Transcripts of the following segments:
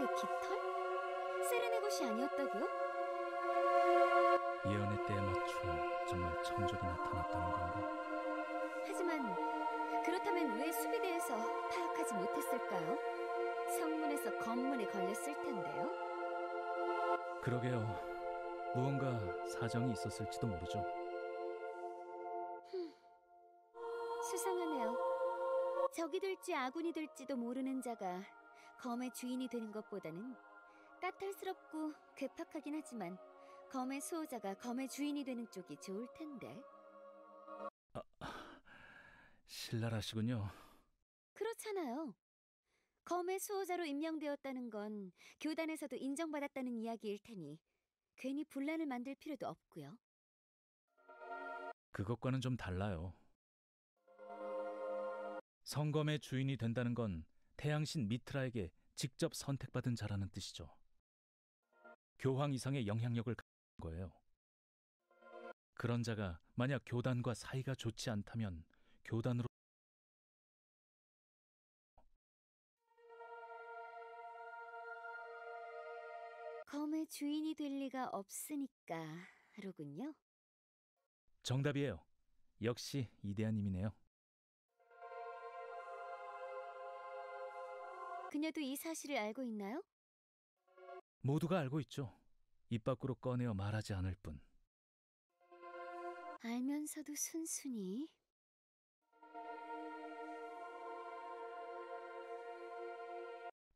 마지막의 깃털? 세레네 것이 아니었다고요? 예언의 때에 맞춰 정말 천적이 나타났다는 건가? 하지만 그렇다면 왜 수비대에서 파악하지 못했을까요? 성문에서 검문에 걸렸을 텐데요. 그러게요. 무언가 사정이 있었을지도 모르죠. 수상하네요. 적이 될지 아군이 될지도 모르는 자가 검의 주인이 되는 것보다는 까탈스럽고 괴팍하긴 하지만 검의 수호자가 검의 주인이 되는 쪽이 좋을 텐데. 신랄하시군요. 그렇잖아요. 검의 수호자로 임명되었다는 건 교단에서도 인정받았다는 이야기일 테니 괜히 분란을 만들 필요도 없고요. 그것과는 좀 달라요. 성검의 주인이 된다는 건 태양신 미트라에게 직접 선택받은 자라는 뜻이죠. 교황 이상의 영향력을 가진 거예요. 그런 자가 만약 교단과 사이가 좋지 않다면 교단으로 검의 주인이 될 리가 없으니까로군요. 정답이에요. 역시 이데아님이네요. 그녀도 이 사실을 알고 있나요? 모두가 알고 있죠. 입 밖으로 꺼내어 말하지 않을 뿐. 알면서도 순순히.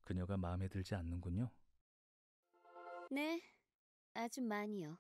그녀가 마음에 들지 않는군요. 네, 아주 많이요.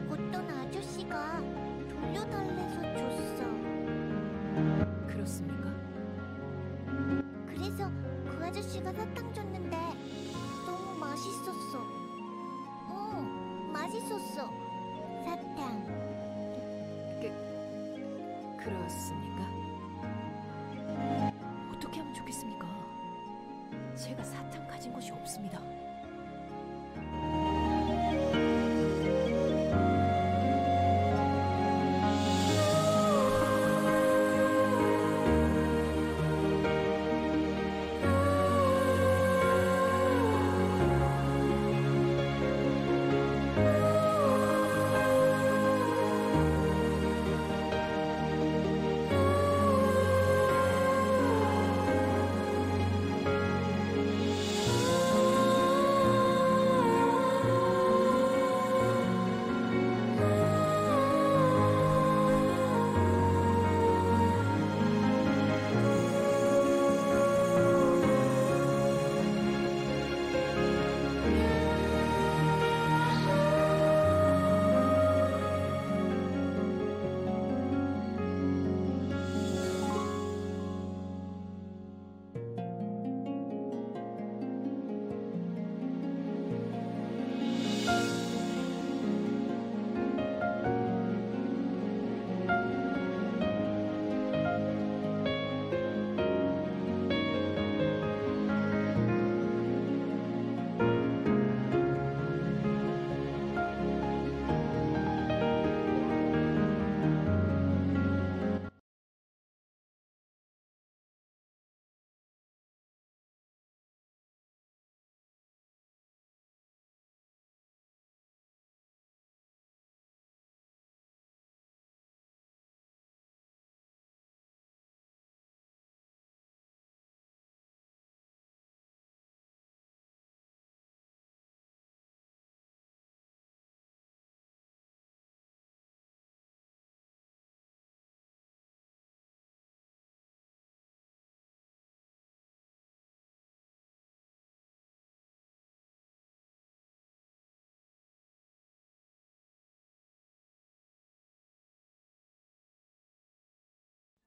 어떤 아저씨가 돌려달래서 줬어. 그렇습니까? 그래서 그 아저씨가 사탕 줬는데 너무 맛있었어. 맛있었어. 사탕. 그렇습니까? 어떻게 하면 좋겠습니까? 제가 사탕 가진 것이 없습니다.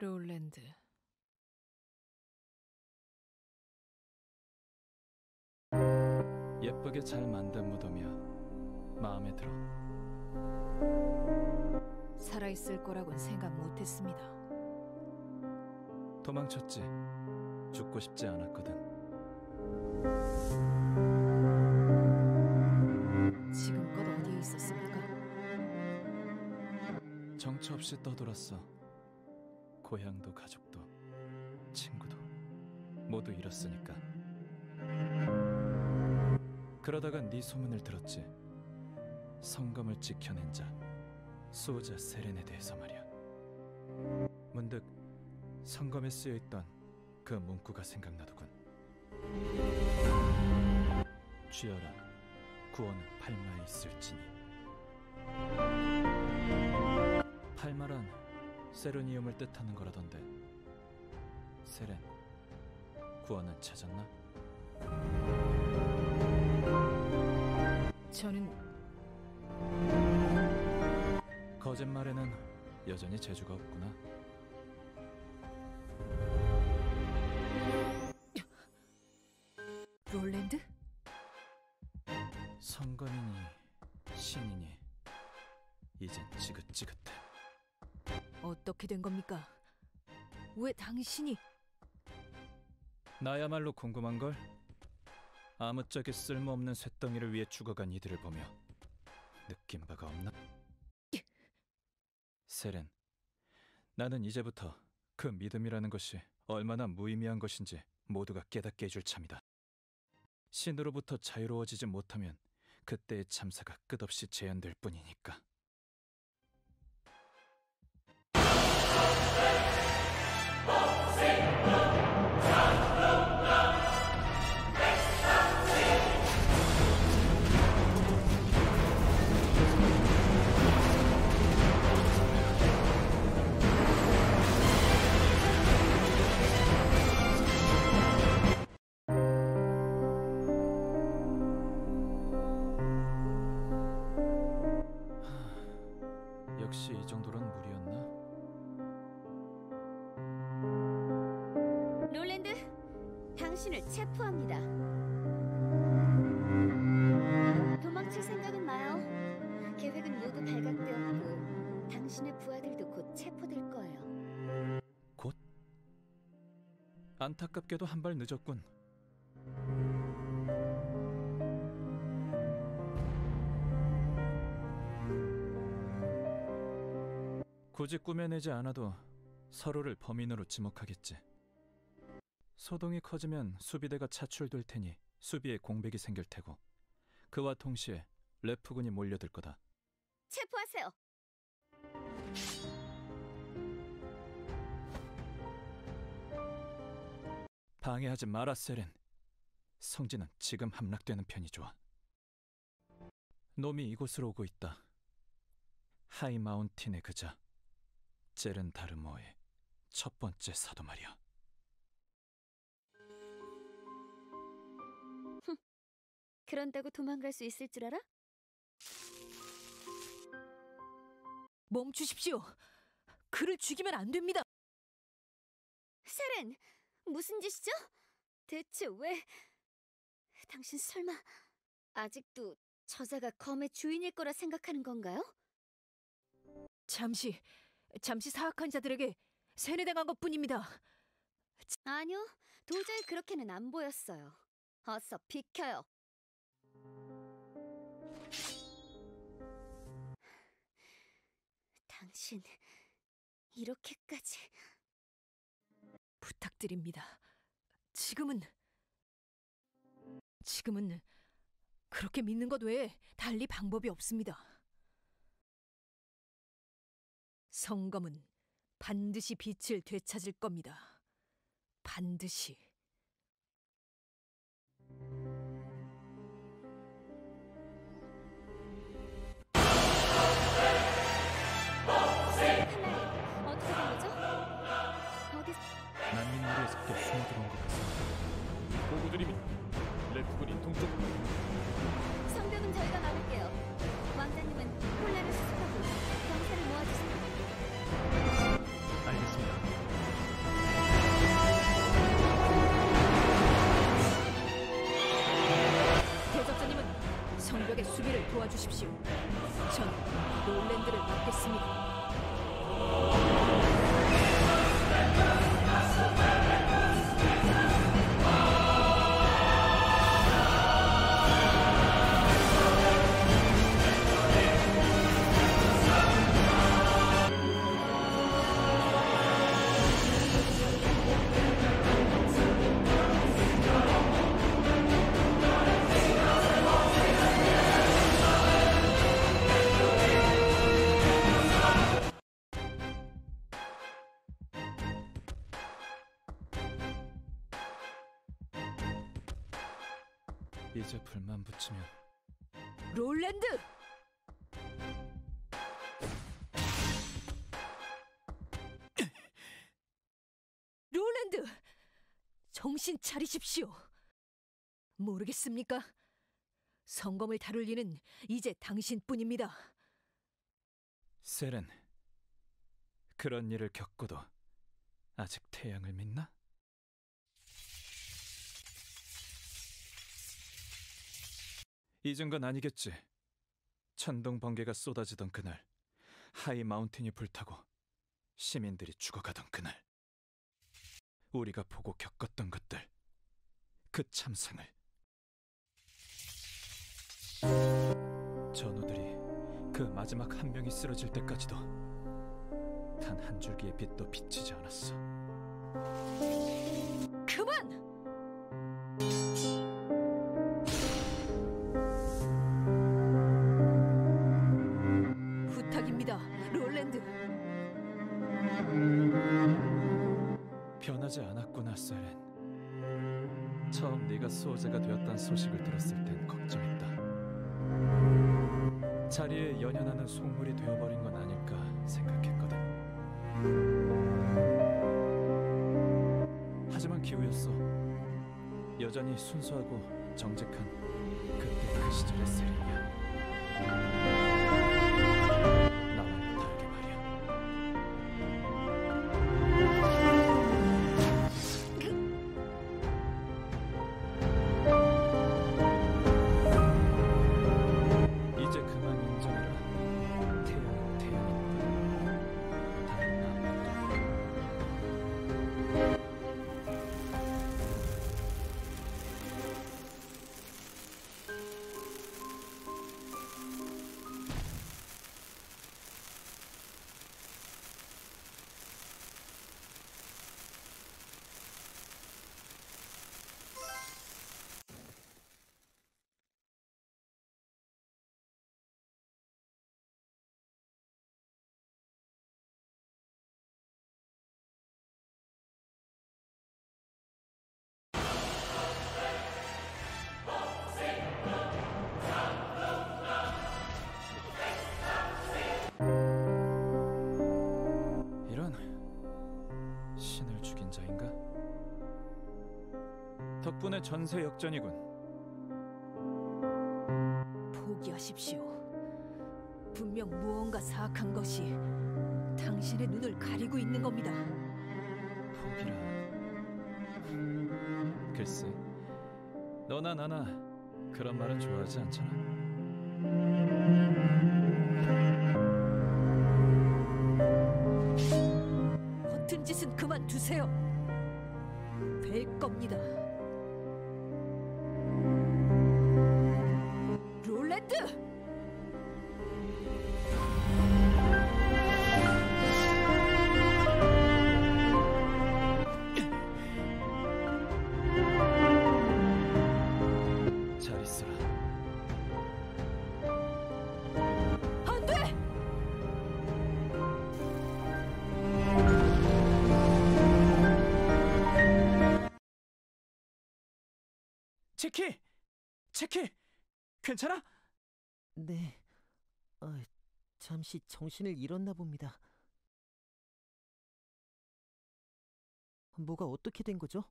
롤랜드. 예쁘게 잘 만든 무덤이야. 마음에 들어. 살아있을 거라곤 생각 못했습니다. 도망쳤지. 죽고 싶지 않았거든. 지금껏 어디에 있었습니까? 정처 없이 떠돌았어. 고향도 가족도 친구도 모두 잃었으니까. 그러다가 네 소문을 들었지. 성검을 지켜낸 자 수호자 세렌에 대해서 말이야. 문득 성검에 쓰여있던 그 문구가 생각나더군. 쥐어라, 구원은 팔마에 있을지니. 팔마란 세르니움을 뜻하는 거라던데. 세렌, 구원은 찾았나? 저는 거짓말에는 여전히 재주가 없구나. 롤랜드? 성검이니 신이니 이젠 지긋지긋해. 어떻게 된 겁니까? 왜 당신이... 나야말로 궁금한걸? 아무짝에 쓸모없는 쇳덩이를 위해 죽어간 이들을 보며 느낀 바가 없나? 세렌, 나는 이제부터 그 믿음이라는 것이 얼마나 무의미한 것인지 모두가 깨닫게 해줄 참이다. 신으로부터 자유로워지지 못하면 그때의 참사가 끝없이 재현될 뿐이니까. 역시 이 정도는 무리였나? 롤랜드, 당신을 체포합니다. 도망칠 생각은 마요. 계획은 모두 발각되었고 당신의 부하들도 곧 체포될 거예요. 곧? 안타깝게도 한 발 늦었군. 굳이 꾸며내지 않아도 서로를 범인으로 지목하겠지. 소동이 커지면 수비대가 차출될 테니 수비에 공백이 생길 테고, 그와 동시에 레프군이 몰려들 거다. 체포하세요. 방해하지 마라, 세렌. 성지는 지금 함락되는 편이 좋아. 놈이 이곳으로 오고 있다. 하이마운틴의 그자 제른 다르모의 첫 번째 사도 말이야. 그런다고 도망갈 수 있을 줄 알아? 멈추십시오. 그를 죽이면 안 됩니다. 세렌, 무슨 짓이죠? 대체 왜... 당신 설마 아직도 저자가 검의 주인일 거라 생각하는 건가요? 잠시 사악한 자들에게 세뇌당한 것뿐입니다. 아니요, 도저히 그렇게는 안 보였어요. 어서 비켜요. 당신, 이렇게까지... 부탁드립니다. 지금은 그렇게 믿는 것 외에 달리 방법이 없습니다. 성검은 반드시 빛을 되찾을 겁니다. 반드시. 어떻게 된 거죠? 어디... 난민무리에 섞여 숨어들어온 것 같습니다. 보고드립니다. 레프군이 동쪽으로. 성벽은 저희가 막을게요. 왕자님은 혼란을 수습하고 병사를 모아주세요. 알겠습니다. 성벽의 수비를 도와주십시오. 전 롤랜드를 맡겠습니다. 이제 불만 붙이면 롤랜드! 롤랜드! 정신 차리십시오. 모르겠습니까? 성검을 다룰 이는 이제 당신뿐입니다. 세렌, 그런 일을 겪고도 아직 태양을 믿나? 잊은 건 아니겠지. 천둥 번개가 쏟아지던 그날, 하이 마운틴이 불타고 시민들이 죽어가던 그날, 우리가 보고 겪었던 것들, 그 참상을. 전우들이 그 마지막 한 명이 쓰러질 때까지도 단 한 줄기의 빛도 비치지 않았어. 그만! 부탁입니다, 롤랜드. 변하지 않았구나, 세렌. 처음 네가 수호자가 되었다는 소식을 들었을 땐 걱정했다. 자리에 연연하는 속물이 되어버린 건 아닐까 생각했거든. 하지만 기우였어. 여전히 순수하고 정직한 그때 그 시절의 세렌이야. 나와는 다르게 말이야. 이제 그만 인정해라. 태양은 태양이니까. 다른 나만도. 이런 신을 죽인 자인가? 덕분에 전세 역전이군. 포기하십시오. 분명 무언가 사악한 것이 당신의 눈을 가리고 있는 겁니다. 포기라. 글쎄, 너나 나나 그런 말은 좋아하지 않잖아. 허튼 짓은 그만두세요. 될 겁니다. 롤랜드! 잘 있어라. 안 돼! 체키! 체키! 괜찮아? 네, 잠시 정신을 잃었나 봅니다. 뭐가 어떻게 된 거죠?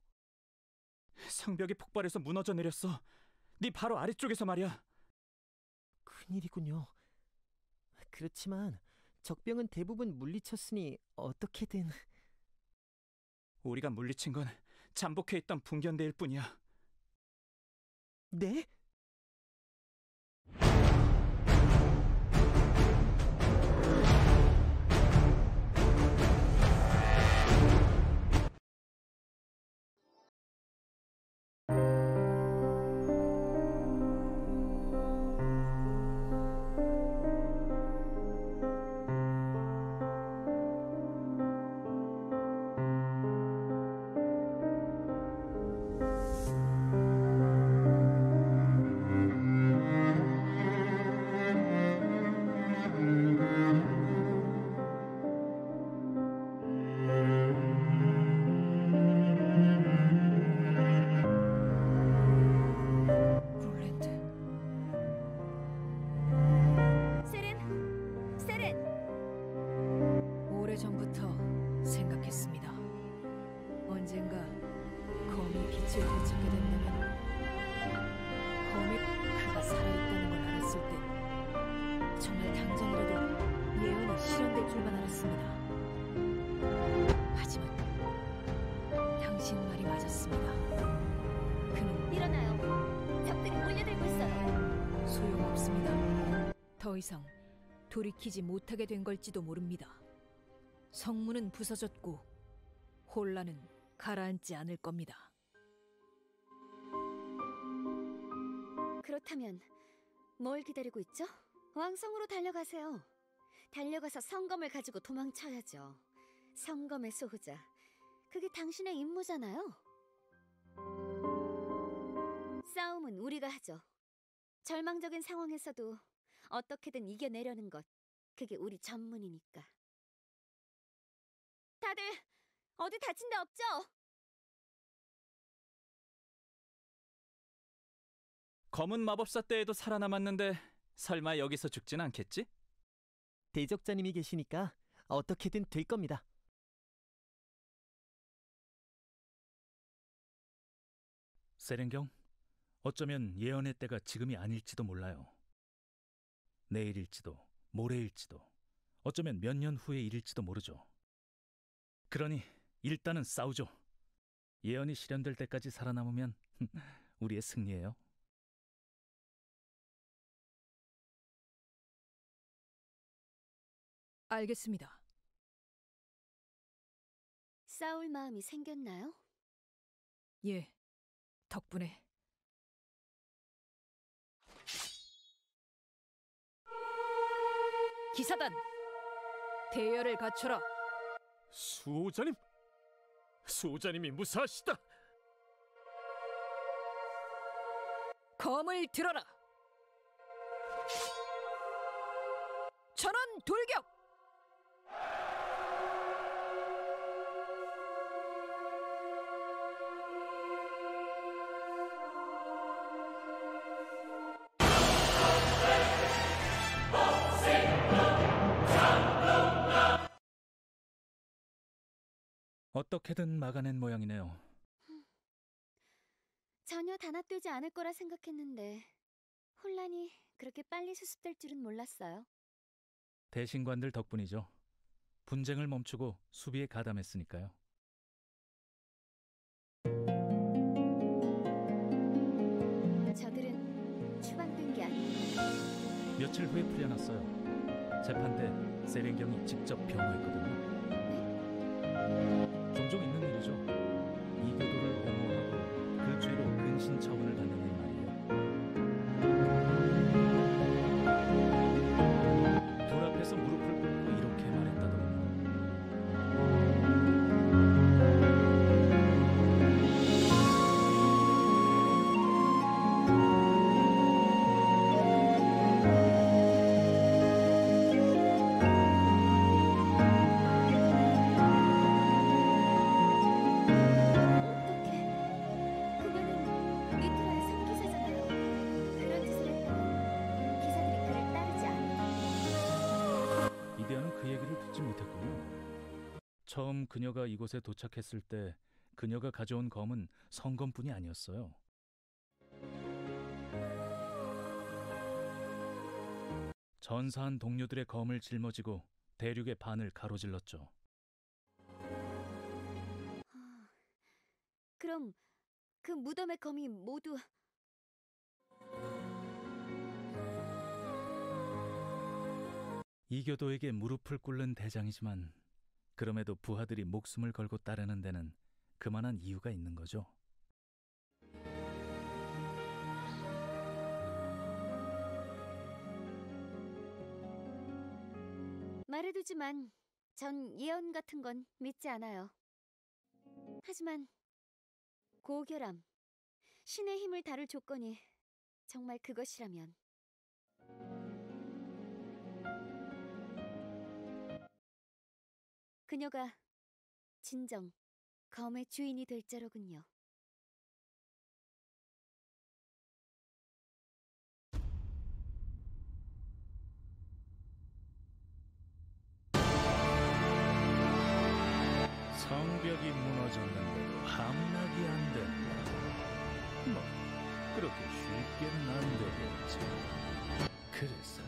성벽이 폭발해서 무너져 내렸어. 네 바로 아래쪽에서 말이야. 큰일이군요. 그렇지만 적병은 대부분 물리쳤으니 어떻게든... 우리가 물리친 건 잠복해 있던 붕견대일 뿐이야. 네? 알겠습니다. 더 이상 돌이키지 못하게 된 걸지도 모릅니다. 성문은 부서졌고 혼란은 가라앉지 않을 겁니다. 그렇다면 뭘 기다리고 있죠? 왕성으로 달려가세요. 달려가서 성검을 가지고 도망쳐야죠. 성검의 수호자. 그게 당신의 임무잖아요. 싸움은 우리가 하죠. 절망적인 상황에서도 어떻게든 이겨내려는 것. 그게 우리 전문이니까. 다들 어디 다친 데 없죠? 검은 마법사 때에도 살아남았는데 설마 여기서 죽진 않겠지? 대적자님이 계시니까 어떻게든 될 겁니다. 세렝경, 어쩌면 예언의 때가 지금이 아닐지도 몰라요. 내일일지도 모레일지도 어쩌면 몇 년 후의 일일지도 모르죠. 그러니 일단은 싸우죠. 예언이 실현될 때까지 살아남으면 우리의 승리예요. 알겠습니다. 싸울 마음이 생겼나요? 예, 덕분에. 기사단! 대열을 갖춰라! 수호자님! 수호자님이 무사하시다! 검을 들어라! 전원 돌격! 어떻게든 막아낸 모양이네요. 전혀 단합되지 않을 거라 생각했는데 혼란이 그렇게 빨리 수습될 줄은 몰랐어요. 대신관들 덕분이죠. 분쟁을 멈추고 수비에 가담했으니까요. 저들은 추방된 게 아니에요. 며칠 후에 풀려났어요. 재판 때 세렝경이 직접 변호했거든요. 종종 있는 일이죠. 이교도를 옹호하고 그 죄로 근신 처분을 받는 일 말이에요. 돌 앞에서 무릎을 꿇고 이렇게 말했다더군요. 처음 그녀가 이곳에 도착했을 때 그녀가 가져온 검은 성검뿐이 아니었어요. 전사한 동료들의 검을 짊어지고 대륙의 반을 가로질렀죠. 그럼 그 무덤의 검이 모두 이교도에게 무릎을 꿇는 대장이지만 그럼에도 부하들이 목숨을 걸고 따르는 데는 그만한 이유가 있는 거죠. 말해두지만 전 예언 같은 건 믿지 않아요. 하지만 고결함, 신의 힘을 다룰 조건이 정말 그것이라면 그녀가 진정 검의 주인이 될 자로군요. 성벽이 무너졌는데도 함락이 안 된다. 뭐 그렇게 쉽게는 안 되겠지. 그래서